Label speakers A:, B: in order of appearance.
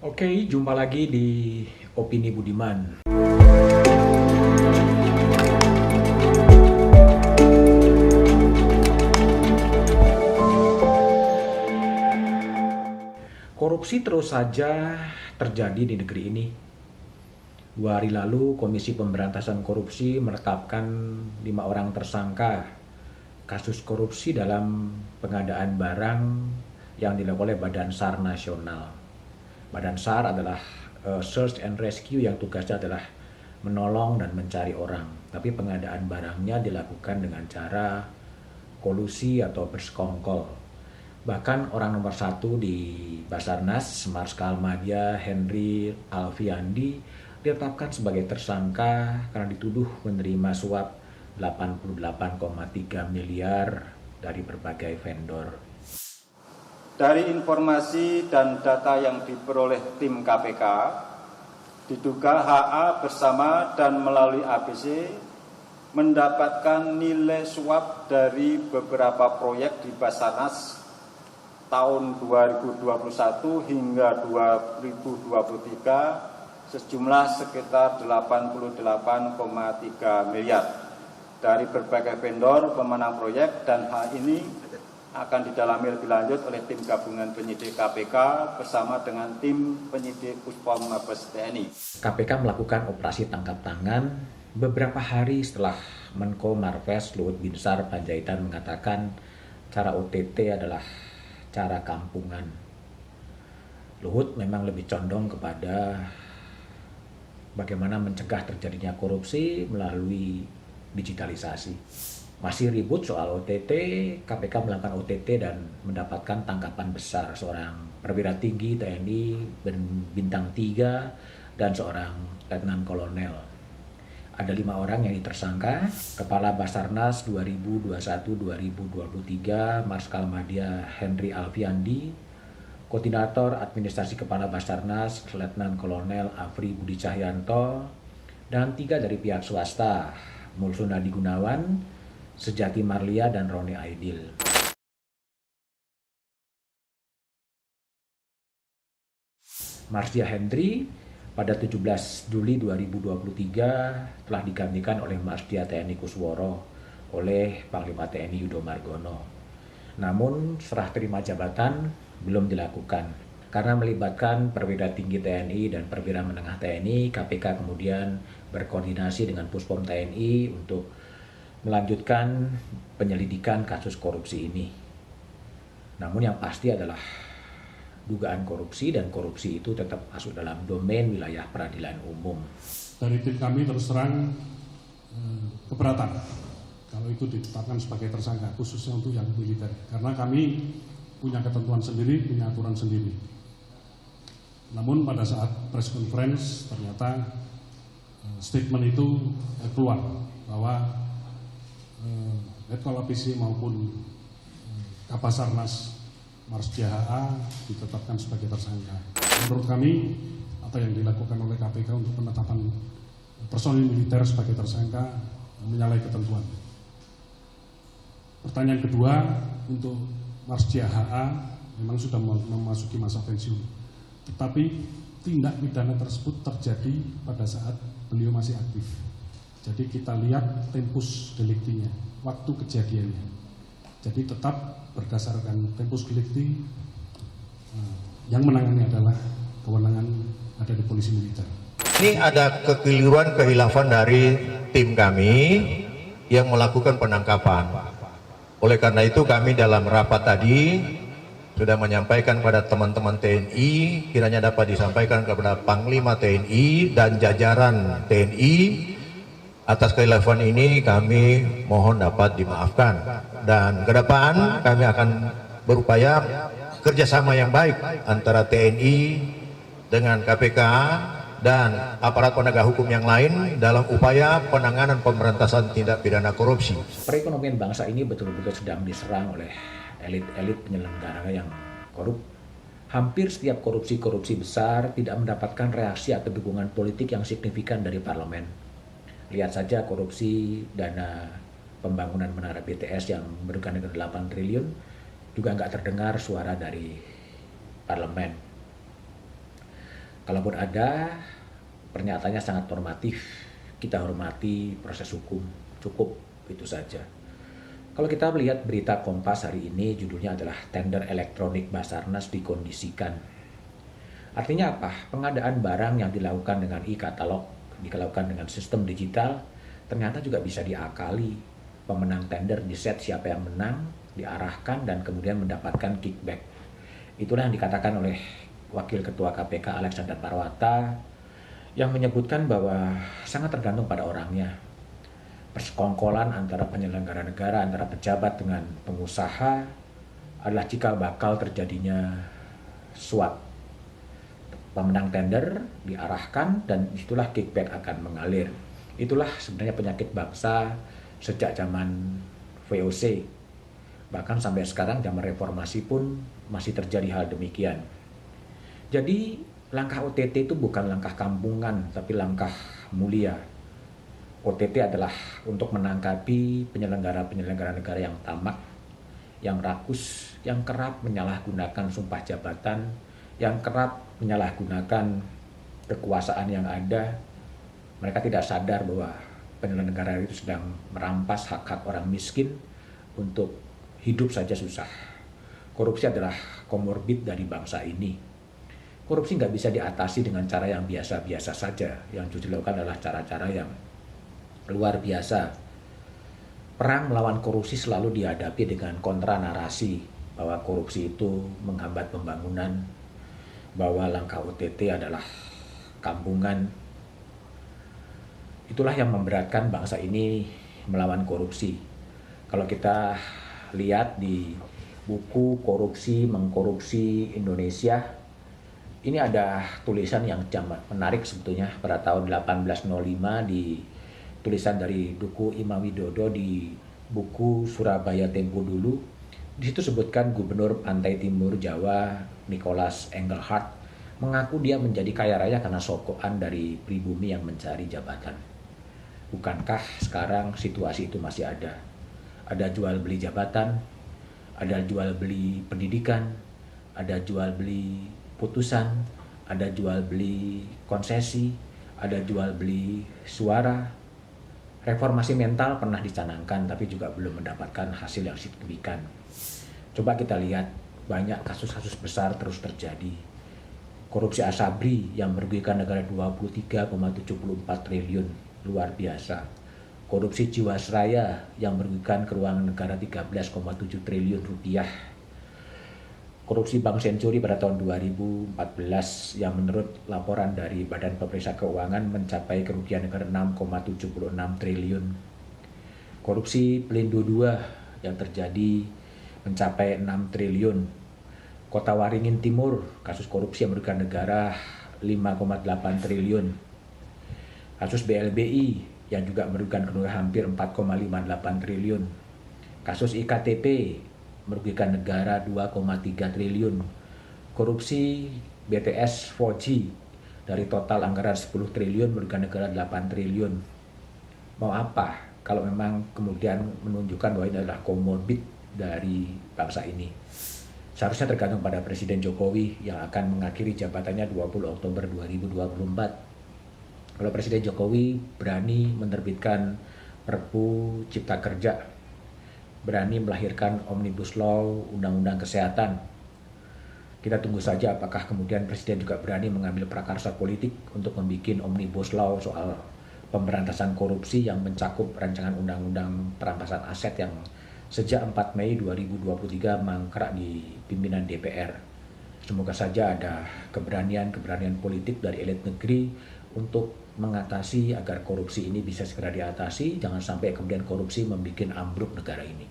A: Oke, jumpa lagi di Opini Budiman. Korupsi terus saja terjadi di negeri ini. 2 hari lalu, Komisi Pemberantasan Korupsi menetapkan 5 orang tersangka kasus korupsi dalam pengadaan barang yang dilakukan oleh Badan SAR Nasional. Badan SAR adalah Search and Rescue yang tugasnya adalah menolong dan mencari orang. Tapi pengadaan barangnya dilakukan dengan cara kolusi atau bersekongkol. Bahkan orang nomor 1 di Basarnas, Marskal Madya Henry Alfiandi, ditetapkan sebagai tersangka karena dituduh menerima suap 88,3 miliar dari berbagai vendor.
B: Dari informasi dan data yang diperoleh tim KPK, diduga HA bersama dan melalui ABC mendapatkan nilai suap dari beberapa proyek di Basarnas tahun 2021 hingga 2023 sejumlah sekitar 88,3 miliar dari berbagai vendor pemenang proyek, dan hal ini akan didalami lebih lanjut oleh tim gabungan penyidik KPK bersama dengan tim penyidik Puspom Mabes TNI.
A: KPK melakukan operasi tangkap tangan beberapa hari setelah Menko Marves Luhut Binsar Panjaitan mengatakan cara OTT adalah cara kampungan. Luhut memang lebih condong kepada bagaimana mencegah terjadinya korupsi melalui digitalisasi. Masih ribut soal OTT, KPK melakukan OTT dan mendapatkan tangkapan besar seorang perwira tinggi TNI bintang 3 dan seorang letnan kolonel. Ada 5 orang yang ditersangka: Kepala Basarnas 2021-2023 Marskal Madya Henry Alfiandi, Koordinator Administrasi Kepala Basarnas Letnan Kolonel Afri Budi Cahyanto, dan 3 dari pihak swasta, Mulsunadi Gunawan, Sejati Marlia, dan Roni Aidil. Marsdia Henry pada 17 Juli 2023 telah digantikan oleh Marsdia TNI Kusworo oleh Panglima TNI Yudo Margono. Namun serah terima jabatan belum dilakukan. Karena melibatkan perwira tinggi TNI dan perwira menengah TNI, KPK kemudian berkoordinasi dengan Puspom TNI untuk melanjutkan penyelidikan kasus korupsi ini. Namun yang pasti adalah dugaan korupsi, dan korupsi itu tetap masuk dalam domain wilayah peradilan umum.
C: Dari tim kami terus terang keberatan kalau itu ditetapkan sebagai tersangka, khususnya untuk yang militer. Karena kami punya ketentuan sendiri, punya aturan sendiri. Namun pada saat press conference ternyata statement itu keluar bahwa Letkol APC maupun Kabasarnas Marsdia HA ditetapkan sebagai tersangka. Menurut kami, apa yang dilakukan oleh KPK untuk penetapan personil militer sebagai tersangka menyalahi ketentuan. Pertanyaan kedua, untuk Marsdia HA memang sudah memasuki masa pensiun, tetapi tindak pidana tersebut terjadi pada saat beliau masih aktif. Jadi kita lihat tempus deliktinya, waktu kejadiannya. Jadi tetap berdasarkan tempus delikti, yang menangani adalah kewenangan ada di polisi militer.
D: Ini ada kekeliruan, kehilafan dari tim kami yang melakukan penangkapan. Oleh karena itu kami dalam rapat tadi sudah menyampaikan pada teman-teman TNI, kiranya dapat disampaikan kepada Panglima TNI dan jajaran TNI. Atas kehilafan ini kami mohon dapat dimaafkan, dan ke depan kami akan berupaya kerjasama yang baik antara TNI dengan KPK dan aparat penegak hukum yang lain dalam upaya penanganan pemberantasan tindak pidana korupsi.
A: Perekonomian bangsa ini betul-betul sedang diserang oleh elit-elit penyelenggara yang korup. Hampir setiap korupsi-korupsi besar tidak mendapatkan reaksi atau dukungan politik yang signifikan dari parlemen. Lihat saja korupsi dana pembangunan menara BTS yang merugikan 8 triliun, juga nggak terdengar suara dari parlemen. Kalaupun ada, pernyataannya sangat normatif. Kita hormati proses hukum. Cukup itu saja. Kalau kita melihat berita Kompas hari ini, judulnya adalah Tender Elektronik Basarnas Dikondisikan. Artinya apa? Pengadaan barang yang dilakukan dengan e-katalog, dilakukan dengan sistem digital, ternyata juga bisa diakali. Pemenang tender diset siapa yang menang, diarahkan dan kemudian mendapatkan kickback. Itulah yang dikatakan oleh Wakil Ketua KPK Alexander Marwata yang menyebutkan bahwa sangat tergantung pada orangnya. Persekongkolan antara penyelenggara negara, antara pejabat dengan pengusaha adalah cikal bakal terjadinya suap. Pemenang tender diarahkan dan itulah kickback akan mengalir. Itulah sebenarnya penyakit bangsa sejak zaman VOC. Bahkan sampai sekarang zaman reformasi pun masih terjadi hal demikian. Jadi langkah OTT itu bukan langkah kampungan tapi langkah mulia. OTT adalah untuk menangkapi penyelenggara-penyelenggara negara yang tamak, yang rakus, yang kerap menyalahgunakan sumpah jabatan, yang kerap menyalahgunakan kekuasaan yang ada. Mereka tidak sadar bahwa penyelenggara itu sedang merampas hak-hak orang miskin untuk hidup saja susah. Korupsi adalah komorbid dari bangsa ini. Korupsi nggak bisa diatasi dengan cara yang biasa-biasa saja. Yang justru dilakukan adalah cara-cara yang luar biasa. Perang melawan korupsi selalu dihadapi dengan kontra narasi bahwa korupsi itu menghambat pembangunan, bahwa langkah OTT adalah kampungan. Itulah yang memberatkan bangsa ini melawan korupsi. Kalau kita lihat di buku Korupsi Mengkorupsi Indonesia, ini ada tulisan yang menarik sebetulnya pada tahun 1805 di tulisan dari Duku Imam Widodo di buku Surabaya Tempo Dulu. Di situ sebutkan Gubernur Pantai Timur Jawa Nicholas Engelhardt mengaku dia menjadi kaya raya karena sokokan dari pribumi yang mencari jabatan. Bukankah sekarang situasi itu masih ada? Ada jual beli jabatan, ada jual beli pendidikan, ada jual beli putusan, ada jual beli konsesi, ada jual beli suara. Reformasi mental pernah dicanangkan tapi juga belum mendapatkan hasil yang signifikan. Coba kita lihat, banyak kasus-kasus besar terus terjadi. Korupsi Asabri yang merugikan negara 23,74 triliun, luar biasa. Korupsi Jiwasraya yang merugikan keuangan negara 13,7 triliun rupiah. Korupsi Bank Senturi pada tahun 2014 yang menurut laporan dari Badan Pemeriksa Keuangan mencapai kerugian negara 6,76 triliun. Korupsi Pelindo II yang terjadi mencapai 6 triliun. Kota Waringin Timur, kasus korupsi yang merugikan negara 5,8 triliun. Kasus BLBI yang juga merugikan negara hampir 4,58 triliun. Kasus IKTP merugikan negara 2,3 triliun. Korupsi BTS 4G dari total anggaran 10 triliun merugikan negara 8 triliun. Mau apa kalau memang kemudian menunjukkan bahwa ini adalah komorbid dari bangsa ini? Seharusnya tergantung pada Presiden Jokowi yang akan mengakhiri jabatannya 20 Oktober 2024. Kalau Presiden Jokowi berani menerbitkan Perpu Cipta Kerja, berani melahirkan Omnibus Law, Undang-Undang Kesehatan. Kita tunggu saja apakah kemudian Presiden juga berani mengambil prakarsa politik untuk membuat Omnibus Law soal pemberantasan korupsi yang mencakup rancangan Undang-Undang perampasan aset yang sejak 4 Mei 2023 mangkrak di pimpinan DPR. Semoga saja ada keberanian politik dari elit negeri untuk mengatasi agar korupsi ini bisa segera diatasi. Jangan sampai kemudian korupsi membuat ambruk negara ini.